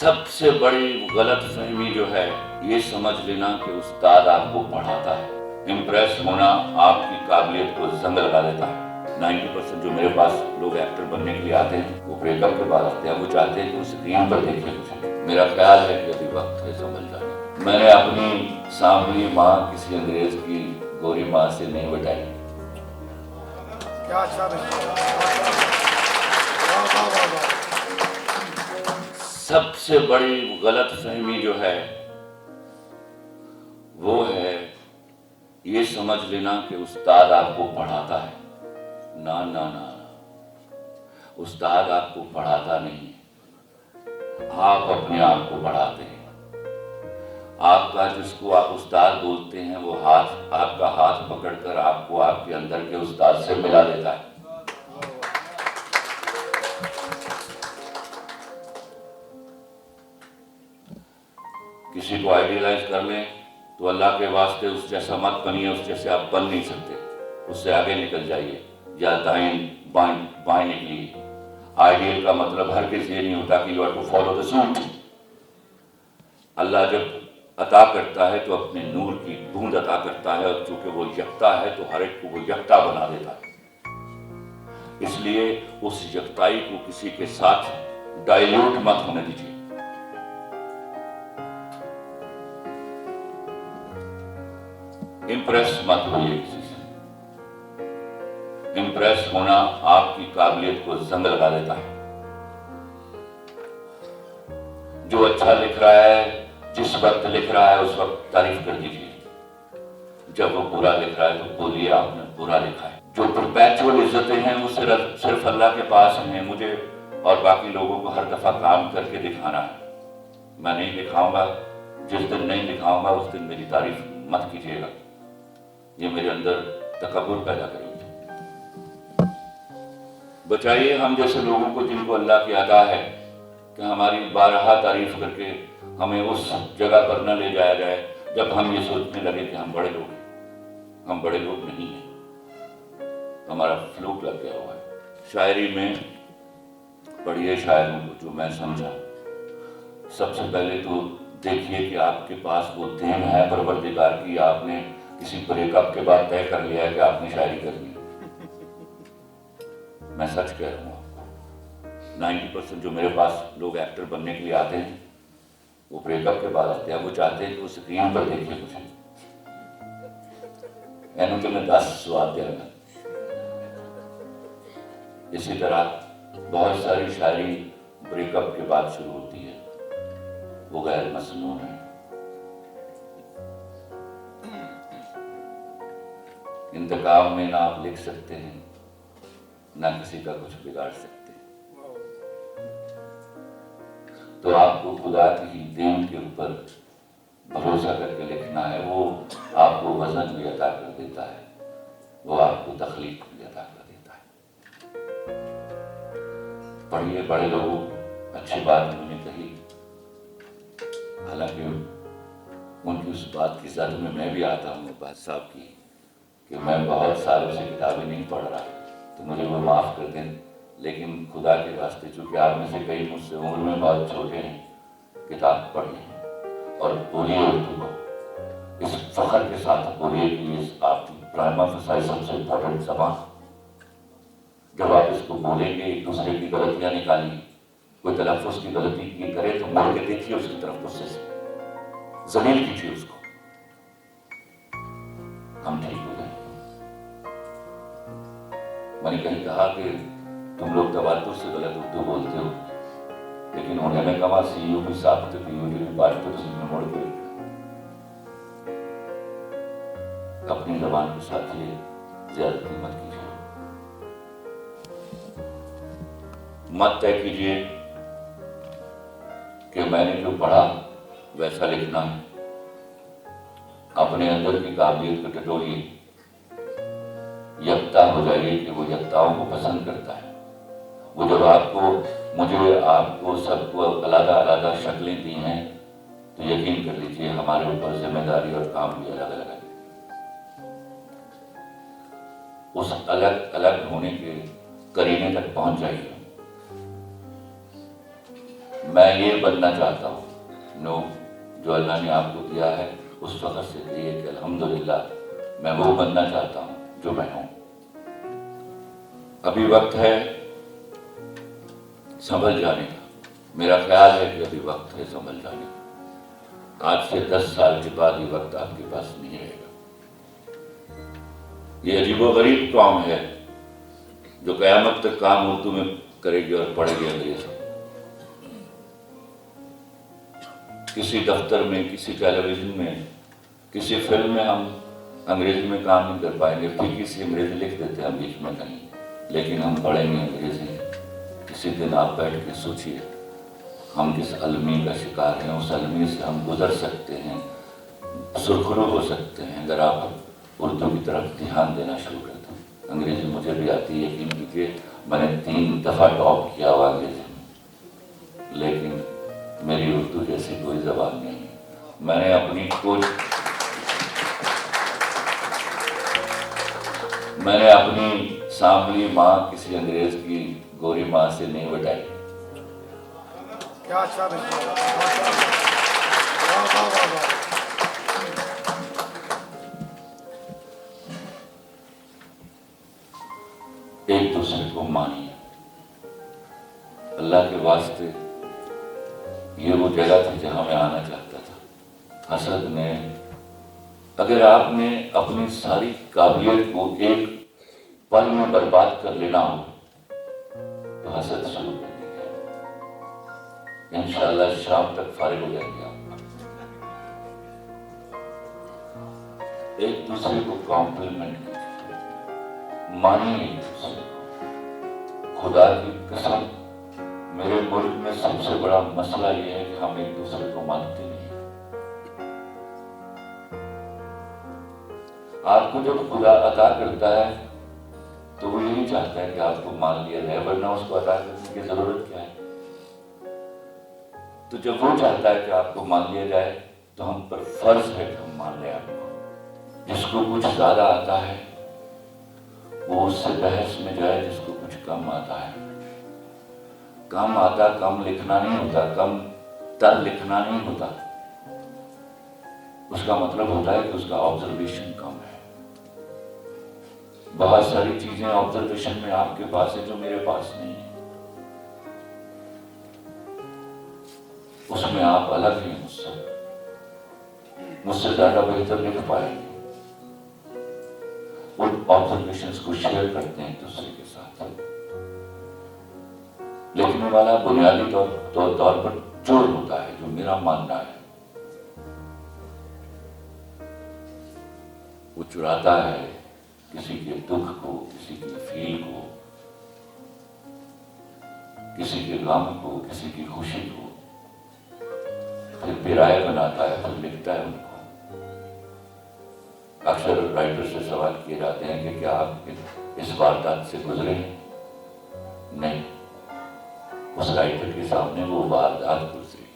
सबसे बड़ी गलतफहमी जो है ये समझ लेना कि उस्ताद आपको पढ़ाता है। इम्प्रेस होना आपकी काबिलियत को जंग लगा देता है। 90% जो मेरे पास लोग एक्टर बनने के लिए आते हैं वो ब्रेकअप के बाद आते हैं, वो चाहते हैं कि स्क्रीन पर देखें कुछ। मेरा ख्याल है कि अभी वक्त है समझ जाने। मैंने अपनी सांवली माँ किसी अंग्रेज की गोरी माँ से नहीं बटाई। क्या अच्छा सबसे बड़ी गलतफहमी जो है वो है ये समझ लेना कि उस्ताद आपको पढ़ाता है। ना ना ना, उस्ताद आपको पढ़ाता नहीं, आप अपने आप को पढ़ाते हैं। आपका जिसको आप उस्ताद बोलते हैं वो हाथ, आपका हाथ पकड़कर आपको आपके अंदर के उस्ताद से मिला देता है। किसी को आइडियलाइज कर लें तो अल्लाह के वास्ते उस जैसा मत बनिए, उस जैसे आप बन नहीं सकते। उससे आगे निकल जाइए या दाएं बाएं निकलिए। आइडियल का मतलब हर किसी ये नहीं होता कि you have to follow the suit. Allah जब अता करता है तो अपने नूर की बूंद अता करता है, और चूंकि वो यकता है तो हर एक को वो यकता बना देता है। इसलिए उस यकताई को किसी के साथ डाइल्यूट मत होने दीजिए। इम्प्रेस मत होइए किसी से। इम्प्रेस होना आपकी काबिलियत को जंग लगा देता है। जो अच्छा लिख रहा है, जिस वक्त लिख रहा है उस वक्त तारीफ कर दीजिए। जब वो बुरा लिख रहा है तो बोलिए आपने बुरा लिखा है। जो परपेचुअल इज्जतें हैं वो सिर्फ अल्लाह के पास हैं। मुझे और बाकी लोगों को हर दफा काम करके दिखाना है। मैं नहीं दिखाऊंगा। जिस दिन नहीं दिखाऊंगा उस दिन मेरी तारीफ मत कीजिएगा। ये मेरे अंदर तकब्बुर पैदा करेगी। बचाइए हम जैसे लोगों को जिनको अल्लाह की अता है कि हमारी बारहा तारीफ करके हमें उस जगह पर न ले जाया जाए जब हम ये सोचने लगे कि हम बड़े लोग हैं। हम बड़े लोग नहीं हैं, हमारा फ्लूक लग गया हुआ है। शायरी में पढ़िए शायरों को जो मैं समझा। सबसे पहले तो देखिए कि आपके पास वो देन है परवरदिगार की। आपने किसी ब्रेकअप के बाद तय कर लिया है कि आपने शायरी करनी। मैं सच कह रहा हूँ आपको, 90% जो मेरे पास लोग एक्टर बनने के लिए आते हैं वो ब्रेकअप के बाद आते हैं। वो चाहते हैं कि वो स्क्रीन पर देखें कुछ। मैंने तुम्हें 10 स्वाद देना। इसी तरह बहुत सारी शायरी ब्रेकअप के बाद शुरू होती है, वो गैर मसनून है। इंतकाम में ना आप लिख सकते हैं ना किसी का कुछ बिगाड़ सकते हैं। तो आपको खुदा की देन के ऊपर भरोसा करके लिखना है। वो आपको वजन भी अता कर देता है, वो आपको तखलीक भी अता कर देता है। पढ़िए, बड़े लोगों अच्छी बात उन्होंने कही, हालांकि उनकी उस बात की जद में मैं भी आता हूँ बात साहब की कि मैं बहुत सालों से किताबें नहीं पढ़ रहा, तो मुझे वो माफ़ कर दें। लेकिन खुदा के वास्ते, चूँकि आप में से कई मुझसे उम्र में बहुत छोटे हैं, किताब पढ़िए और बोलिए उर्दू को। इस फख्र के साथ बोलिए कि ये आपकी प्राइमा फसाई सबसे इम्पोर्टेंट ज़बान। जब आप इसको बोलेंगे, एक दूसरे की गलतियाँ निकालिए। कोई तलफ़्फ़ुज़ की गलती की करे तो मुड़ के देखिए उसकी तरफ, गुस्से से ज़लील कीजिए उसको। हम ठीक हो गए। मैंने कहीं कहा कि तुम लोग तवातुर से गलत उर्दू बोलते हो, लेकिन उन्होंने कहा सीयू की साबित की बात तो तुमने मोड़ के अपनी जबान के साथ ये ज्यादती मत कीजिए। मत तय कीजिए कि मैंने जो पढ़ा वैसा लिखना है। अपने अंदर की काबिलियत को टटोलिए, यकता हो जाइए कि वो यकताओं को पसंद करता है। वो जब मुझे आपको सबको अलग अलग शक्लें दी हैं तो यकीन कर लीजिए हमारे ऊपर जिम्मेदारी और काम भी अलग अलग है। उस अलग अलग होने के करीने तक पहुंच जाइए। मैं ये बनना चाहता हूँ। नो, जो अल्लाह ने आपको दिया है उस वक्त से कहिए कि अल्हम्दुलिल्लाह मैं वो बनना चाहता हूँ जो मैं हूँ। अभी वक्त है संभल जाने का। मेरा ख्याल है कि अभी वक्त है संभल जाने का। आज से 10 साल के बाद ये वक्त आपके पास नहीं रहेगा। ये अजीबोगरीब कौम है जो कयामत तक काम उर्दू में करेगी और पढ़ेगी अंग्रेजी। किसी दफ्तर में, किसी टेलीविजन में, किसी फिल्म में हम अंग्रेजी में काम नहीं कर पाएंगे। ठीक किसी अंग्रेजी लिख देते हैं बीच में कहीं, लेकिन हम पढ़ेंगे अंग्रेजी। किसी दिन आप बैठ के सोचिए हम किस अलमी का शिकार हैं। उस अलमी से हम गुजर सकते हैं, सुरखरू हो सकते हैं अगर आप उर्दू की तरफ ध्यान देना शुरू कर दें। अंग्रेजी मुझे भी आती है, यकीन कीजिए मैंने 3 दफ़ा टॉप किया हुआ अंग्रेजी में, लेकिन मेरी उर्दू जैसी कोई जबान नहीं है। मैंने अपनी सांवली माँ किसी अंग्रेज की गोरी माँ से नहीं बटाई। क्या अच्छा वाह वाह वाह वाह। एक दूसरे को मानिए। अल्लाह के वास्ते ये वो जगह थी जहां मैं आना चाहता था। हसद ने, अगर आपने अपनी सारी काबिलियत को एक पल में बर्बाद कर लेना हो तो हसद शुरू कर दीजिए। इंशाअल्लाह शाम तक फारिग हो जाएंगे आप। एक दूसरे को कॉम्प्लीमेंट कीजिए, मानिए एक दूसरे को। खुदा की कसम, मेरे मुल्क में सबसे बड़ा मसला यह है कि हम एक दूसरे को मानते नहीं। आपको जब खुदा अता करता है तो वो यही चाहता है कि आपको मान लिया जाए, वरना उसको अता करने की जरूरत क्या है। तो जब वो चाहता है कि आपको मान लिया जाए तो हम पर फर्ज है कि हम मान लें आपको। जिसको कुछ ज्यादा आता है वो उससे बहस में जाए जिसको कुछ कम आता है। कम आता कम लिखना नहीं होता, कम तर लिखना नहीं होता। उसका मतलब होता है कि उसका ऑब्जर्वेशन कम है। बहुत सारी चीजें ऑब्जर्वेशन में आपके पास है जो मेरे पास नहीं है। उसमें आप अलग हैं मुझसे ज्यादा बेहतर लिख पाएंगे। उन ऑब्जर्वेशंस को शेयर करते हैं दूसरे के साथ। लिखने वाला बुनियादी तौर पर चोर होता है, जो मेरा मानना है। वो चुराता है किसी के दुख को, किसी की फील को, किसी के गम को, किसी की खुशी को, फिर पिराए बनाता है, फिर लिखता है उनको। अक्सर राइटर से सवाल किए जाते हैं कि क्या आप इस वारदात से गुजरे हैं? नहीं, उस राइटर के सामने वो वारदात